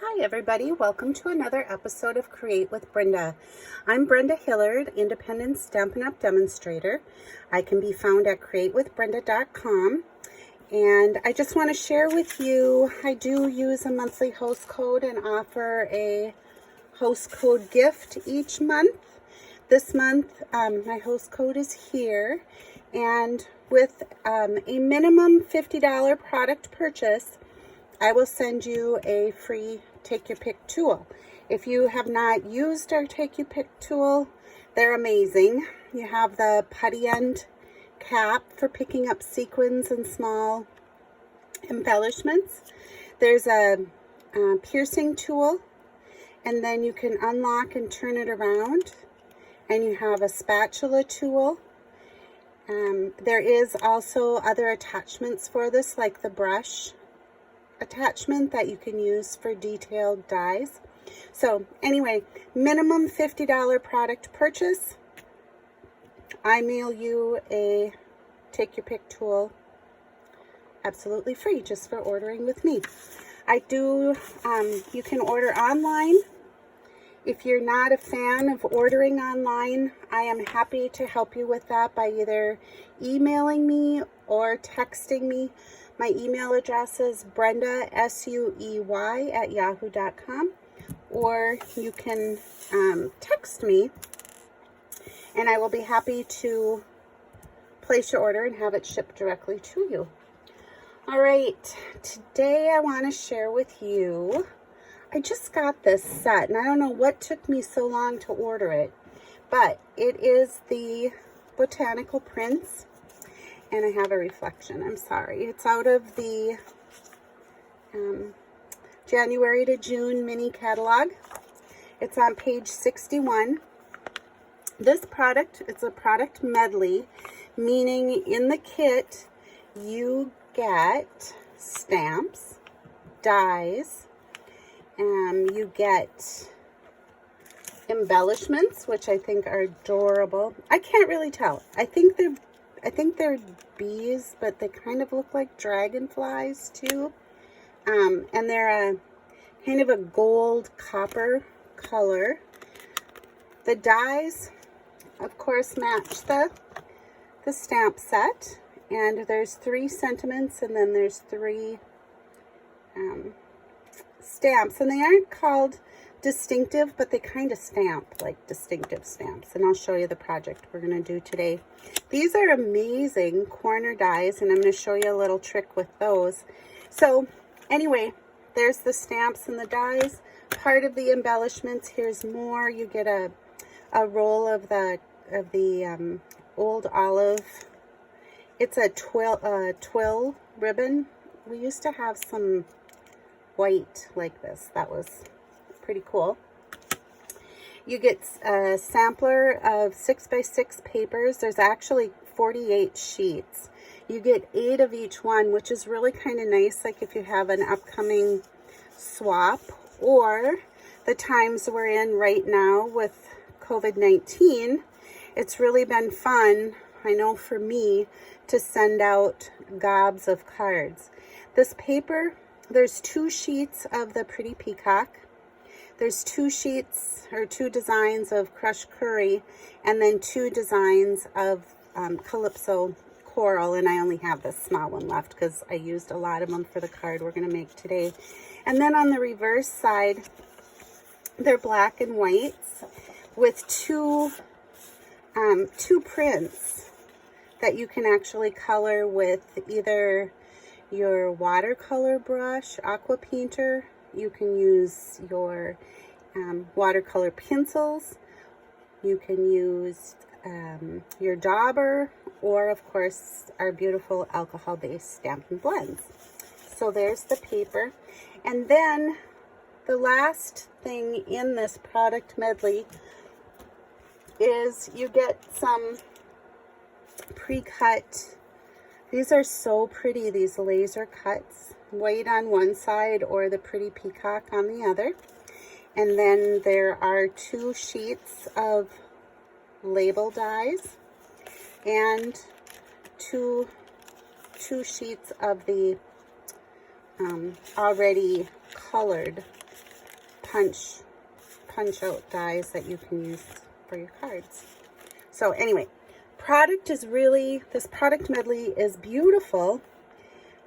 Hi everybody, welcome to another episode of Create with Brenda. I'm Brenda Hillard, Independent Stampin' Up! Demonstrator. I can be found at createwithbrenda.com, and I just want to share with you, I do use a monthly host code and offer a host code gift each month. This month, my host code is here, and with a minimum $50 product purchase, I will send you a free Take Your Pick tool. If you have not used our Take Your Pick tool, they're amazing. You have the putty end cap for picking up sequins and small embellishments. There's a piercing tool, and then you can unlock and turn it around. And you have a spatula tool. There is also other attachments for this, like the brush attachment that you can use for detailed dies. So anyway, minimum $50 product purchase. I mail you a Take Your Pick tool absolutely free just for ordering with me. You can order online. If you're not a fan of ordering online, I am happy to help you with that by either emailing me or texting me. My email address is Brenda, SUEY, @yahoo.com, or you can text me, and I will be happy to place your order and have it shipped directly to you. All right, today I want to share with you, I just got this set, and I don't know what took me so long to order it, but it is the Botanical prints. And I have a reflection, I'm sorry. It's out of the January to June mini catalog. It's on page 61. This product, it's a product medley, meaning in the kit you get stamps, dies, you get embellishments, which I think are adorable. I can't really tell. I think they're bees, but they kind of look like dragonflies too. And they're a kind of a gold copper color. The dies, of course, match the stamp set. And there's 3 sentiments, and then there's 3 stamps. And they aren't called distinctive, but they kind of stamp like distinctive stamps, and I'll show you the project we're going to do today. These are amazing corner dies, and I'm going to show you a little trick with those. So anyway, there's the stamps and the dies. Part of the embellishments, here's more. You get a roll of the old olive. It's a twill ribbon. We used to have some white like this. That was pretty cool. You get a sampler of 6x6 papers. There's actually 48 sheets. You get 8 of each one, which is really kind of nice, like if you have an upcoming swap, or the times we're in right now with COVID-19. It's really been fun, I know for me, to send out gobs of cards. This paper, there's 2 sheets of the Pretty Peacock. There's 2 sheets or 2 designs of crushed curry, and then 2 designs of Calypso coral, and I only have this small one left because I used a lot of them for the card we're going to make today. And then on the reverse side, they're black and whites with 2 prints that you can actually color with either your watercolor brush, aqua painter. You can use your watercolor pencils. You can use your dauber, or of course our beautiful alcohol-based Stampin' Blends. So there's the paper. And then the last thing in this product medley is you get some pre-cut. These are so pretty, these laser cuts. White on one side or the Pretty Peacock on the other. And then there are 2 sheets of label dies and two sheets of the already colored punch out dies that you can use for your cards. So anyway, this product medley is beautiful.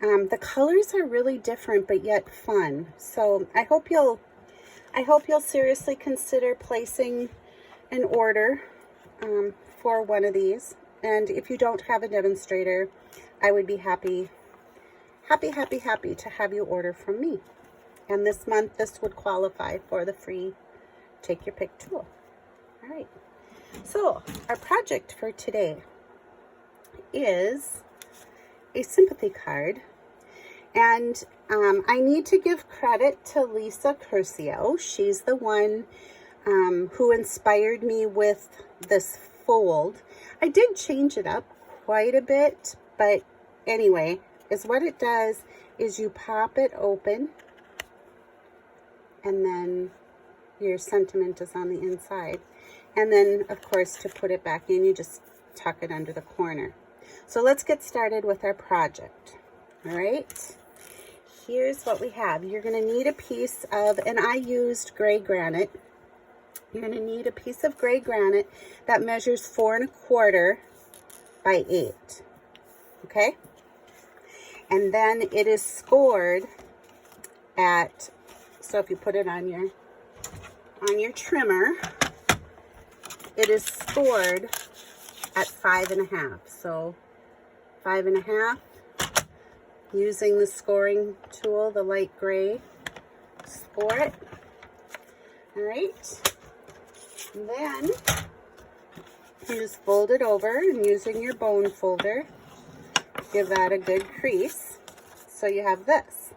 The colors are really different, but yet fun. So I hope you'll seriously consider placing an order for one of these. And if you don't have a demonstrator, I would be happy to have you order from me. And this month, this would qualify for the free Take Your Pick tool. All right. So our project for today is a sympathy card. And I need to give credit to Lisa Curcio. She's the one who inspired me with this fold. I did change it up quite a bit, but anyway, is what it does is you pop it open, and then your sentiment is on the inside. And then, of course, to put it back in, you just tuck it under the corner. So let's get started with our project. All right. Here's what we have. You're going to need a piece of, and I used gray granite. You're going to need a piece of gray granite that measures 4 1/4 by 8. Okay? And then it is scored at, so if you put it on your trimmer, it is scored at 5 1/2. So 5 1/2. Using the scoring tool, the light gray, score it. All right. And then you just fold it over, and using your bone folder, give that a good crease. So you have this.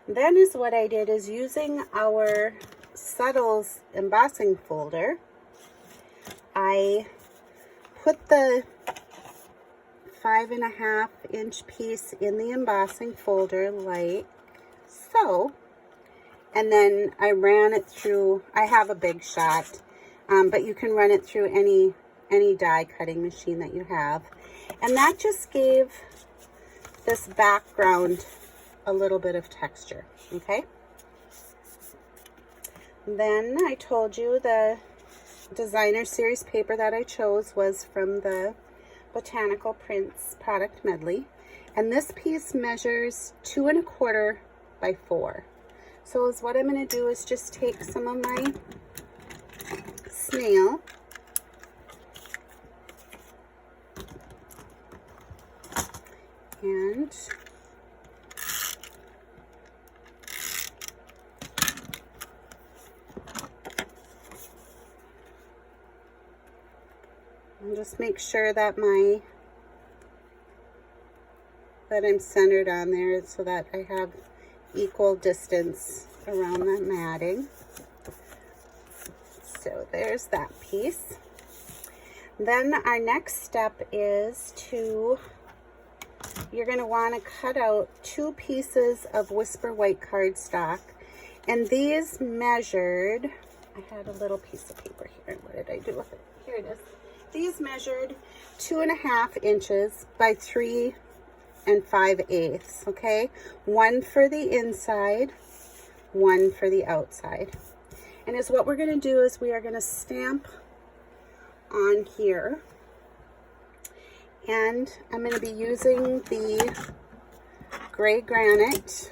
Then is what I did is using our Subtles embossing folder, I put the 5 1/2 inch piece in the embossing folder like so, and then I ran it through. I have a Big Shot, but you can run it through any die cutting machine that you have, and that just gave this background a little bit of texture. Okay, then I told you the designer series paper that I chose was from the Botanical Prints product medley, and this piece measures 2 1/4 by 4. So what I'm going to do is just take some of my snail and just make sure that I'm centered on there so that I have equal distance around the matting. So there's that piece. Then our next step is you're going to want to cut out 2 pieces of Whisper White cardstock, and these measured, I had a little piece of paper here. What did I do with it? Here it is. These measured 2 1/2 inches by 3 5/8. Okay, 1 for the inside, 1 for the outside. And what we're going to do is we are going to stamp on here, and I'm going to be using the gray granite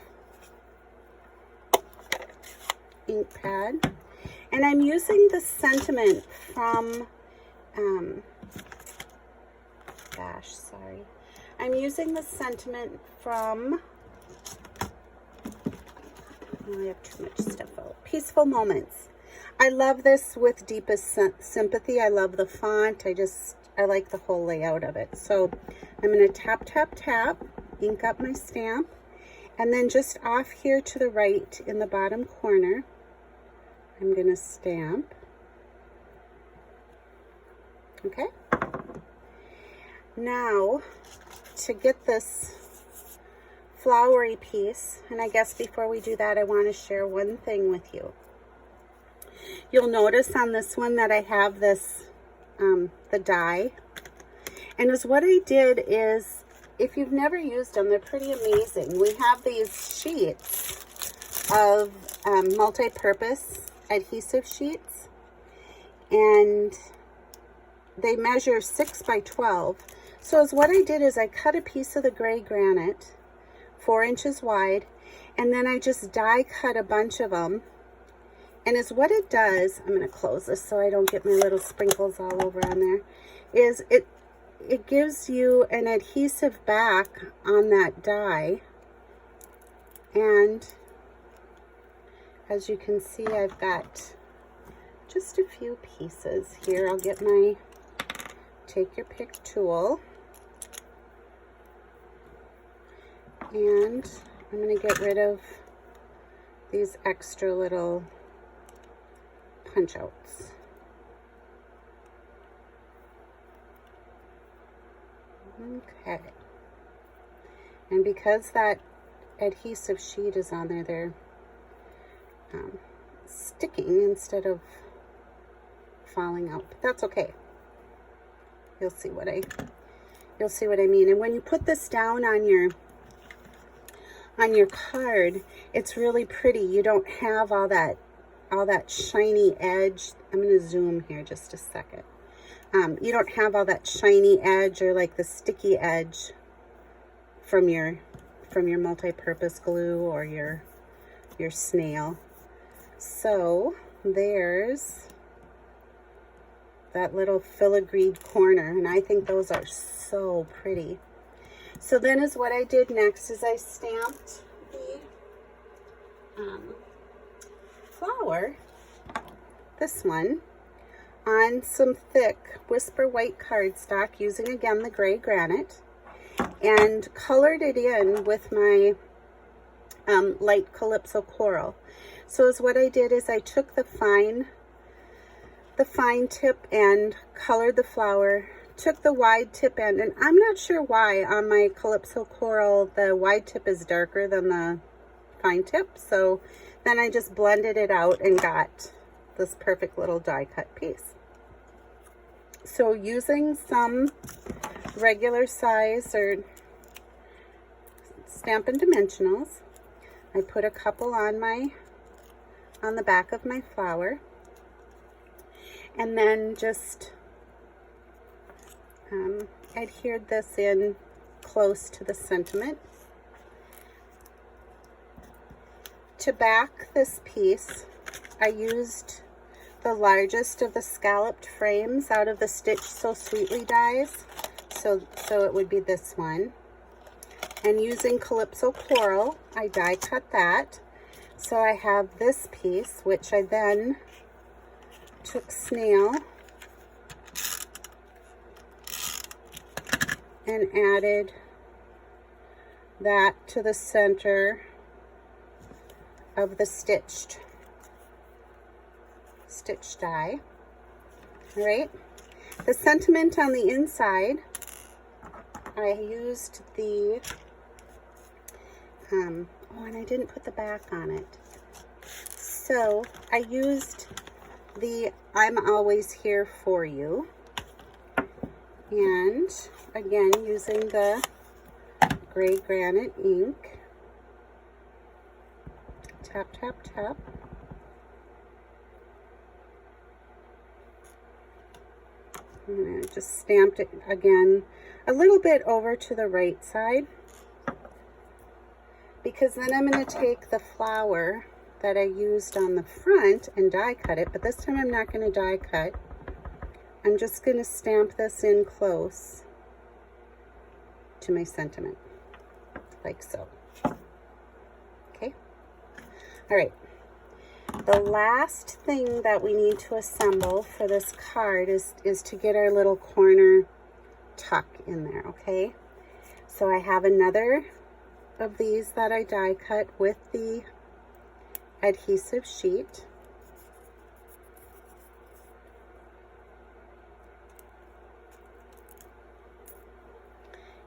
ink pad, and I'm using the sentiment from I'm using the sentiment from, I have too much stuff out. Peaceful Moments. I love this with Deepest Sympathy. I love the font. I like the whole layout of it. So I'm going to tap, tap, tap, ink up my stamp, and then just off here to the right in the bottom corner, I'm going to stamp. Okay. Now, to get this flowery piece, and I guess before we do that, I want to share one thing with you. You'll notice on this one that I have this, the die. And what I did is, if you've never used them, they're pretty amazing. We have these sheets of multi-purpose adhesive sheets, and they measure 6 by 12. So as what I did is I cut a piece of the gray granite 4 inches wide, and then I just die cut a bunch of them. And is what it does, I'm going to close this so I don't get my little sprinkles all over on there, is it gives you an adhesive back on that die. And as you can see, I've got just a few pieces here. I'll get my take your pick tool, and I'm going to get rid of these extra little punch outs. Okay. And because that adhesive sheet is on there, they're sticking instead of falling out. But that's okay. You'll see what I mean. And when you put this down on your card, it's really pretty. You don't have all that shiny edge. I'm going to zoom here just a second. You don't have all that shiny edge or like the sticky edge from your multi-purpose glue or your snail. So there's that little filigreed corner, and I think those are so pretty. So then is what I did next is I stamped the flower, this one, on some thick Whisper White cardstock using again the gray granite, and colored it in with my light Calypso coral. So as what I did is I took the fine tip and colored the flower, took the wide tip end, and I'm not sure why on my Calypso coral the wide tip is darker than the fine tip, so then I just blended it out and got this perfect little die cut piece. So using some regular size or Stampin' Dimensionals, I put a couple on the back of my flower, and then just adhered this in close to the sentiment. To back this piece, I used the largest of the scalloped frames out of the Stitch So Sweetly dies, so it would be this one. And using Calypso coral, I die cut that. So I have this piece, which I then took snail and added that to the center of the stitched die. All right. The sentiment on the inside, I used the oh, and I didn't put the back on it. So I used the I'm Always Here For You. And again, using the gray granite ink. Tap, tap, tap. And I just stamped it again a little bit over to the right side, because then I'm going to take the flower that I used on the front and die cut it, but this time I'm not going to die cut. I'm just going to stamp this in close to my sentiment, like so. Okay. All right. The last thing that we need to assemble for this card is to get our little corner tuck in there, okay? So I have another of these that I die cut with the adhesive sheet.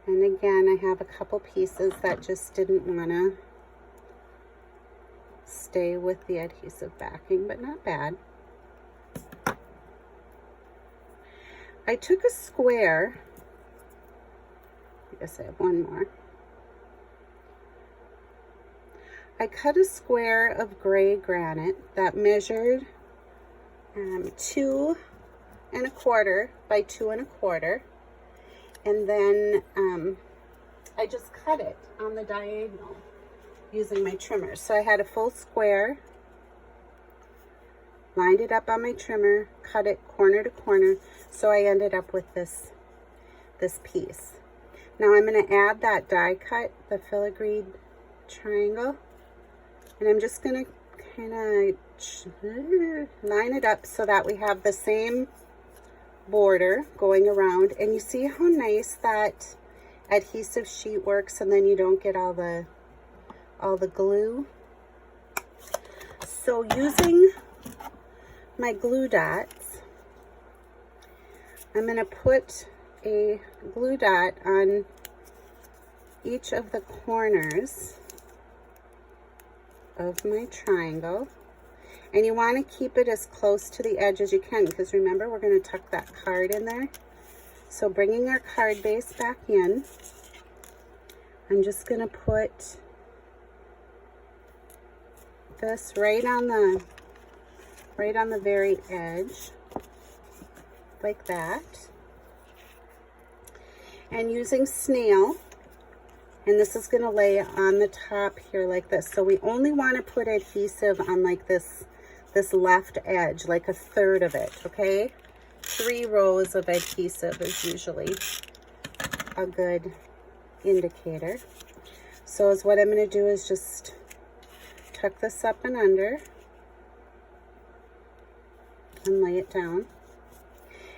And again, I have a couple pieces that just didn't want to stay with the adhesive backing, but not bad. I took a square, I guess I have one more. I cut a square of gray granite that measured 2 1/4 by 2 1/4, and then I just cut it on the diagonal using my trimmer. So I had a full square, lined it up on my trimmer, cut it corner to corner, so I ended up with this piece. Now I'm going to add that die cut, the filigreed triangle, and I'm just going to kind of line it up so that we have the same border going around. And you see how nice that adhesive sheet works, and then you don't get all the glue. So using my glue dots, I'm going to put a glue dot on each of the corners of my triangle, and you want to keep it as close to the edge as you can, because remember, we're going to tuck that card in there. So bringing our card base back in, I'm just going to put this right on the very edge, like that. And using snail, and this is going to lay on the top here like this. So we only want to put adhesive on like this left edge, like a third of it, okay? 3 rows of adhesive is usually a good indicator. So what I'm going to do is just tuck this up and under and lay it down.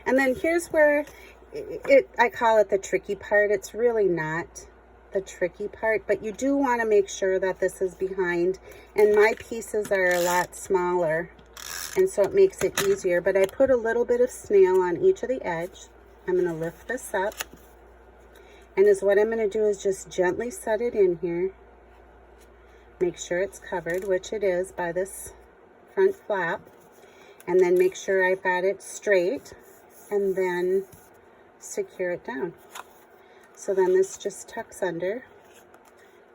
And then here's where I call it the tricky part. It's really not the tricky part, but you do want to make sure that this is behind, and my pieces are a lot smaller, and so it makes it easier. But I put a little bit of snail on each of the edge. I'm going to lift this up, and what I'm going to do is just gently set it in here. Make sure it's covered, which it is by this front flap, and then make sure I've got it straight, and then secure it down. So then this just tucks under,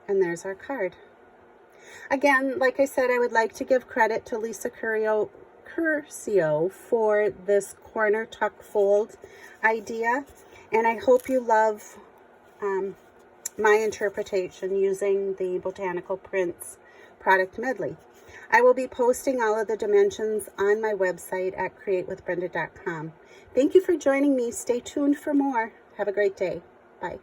and there's our card. Again, like I said, I would like to give credit to Lisa Curcio for this corner tuck fold idea, and I hope you love my interpretation using the Botanical Prints product medley. I will be posting all of the dimensions on my website at createwithbrenda.com. Thank you for joining me. Stay tuned for more. Have a great day. Bye.